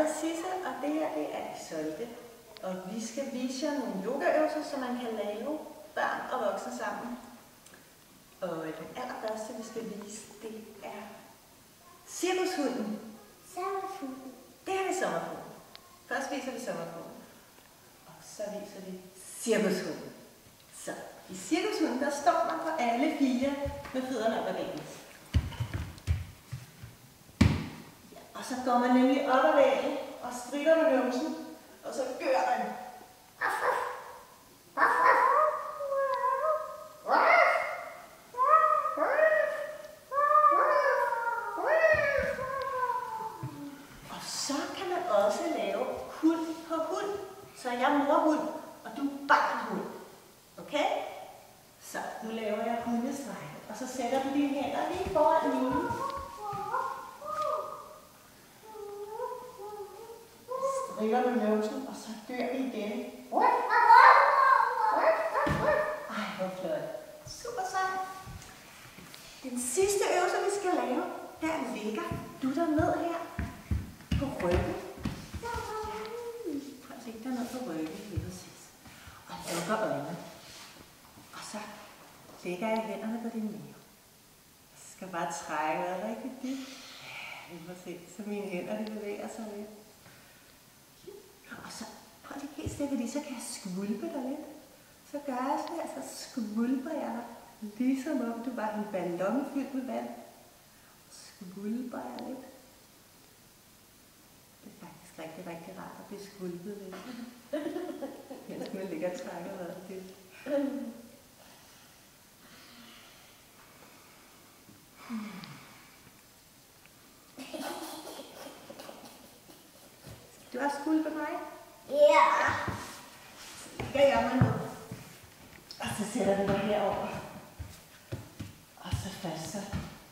hedder Sisse, og det her det er Isolde. Og vi skal vise jer nogle yogaøvelser, som man kan lave børn og voksne sammen. Og den allerførste, vi skal vise, det er cirkushunden. Sommerfuglen. Det her er sommerfuglen. Først viser vi sommerfuglen, og så viser vi cirkushunden. Så i cirkushunden, der står man på alle fire med fødderne op ad væggen. Ja, og så går man nemlig op ad væggen og stritter med numsen, og så gør man. Og så kan man også lave hund på hund. Så jeg er morhund, og du er barnhund. Okay? Så nu laver jeg hundestræk, og så sætter du dine hænder lige foran mine. Strikker med numsen, og så gør vi igen. Ej, hvor flot. Super sejt. Den sidste øvelse, vi skal lave, der ligger du der ned her på ryggen. Prøv at lægge dig ned på ryggen, lige præcis. Og lukker øjnene. Og så lægger jeg hænderne på din mave. Så skal jeg bare trække vejret rigtig dybt. Ja, vi må se, så mine hænder de bevæger sig lidt. Og så prøv lige helt stille, fordi så kan jeg skvulpe dig lidt. Så gør jeg sådan her, så skvulper jeg dig. Ligesom om du var en ballon fyldt med vand. Skvulper jeg lidt. Det er faktisk rigtig, rigtig rart at blive skvulpet lidt. Mens man ligger og trækker vejret dybt. Skal du også skvulpe mig? Ja. Så lægger jeg mig ned. Og så sætter vi dig herover. Og så først så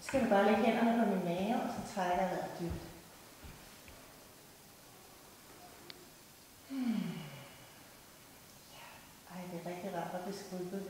skal du bare lægge hænderne på min mave, og så trækker jeg vejret dybt. Ja. Ej, det er rigtig rart at blive skvulpet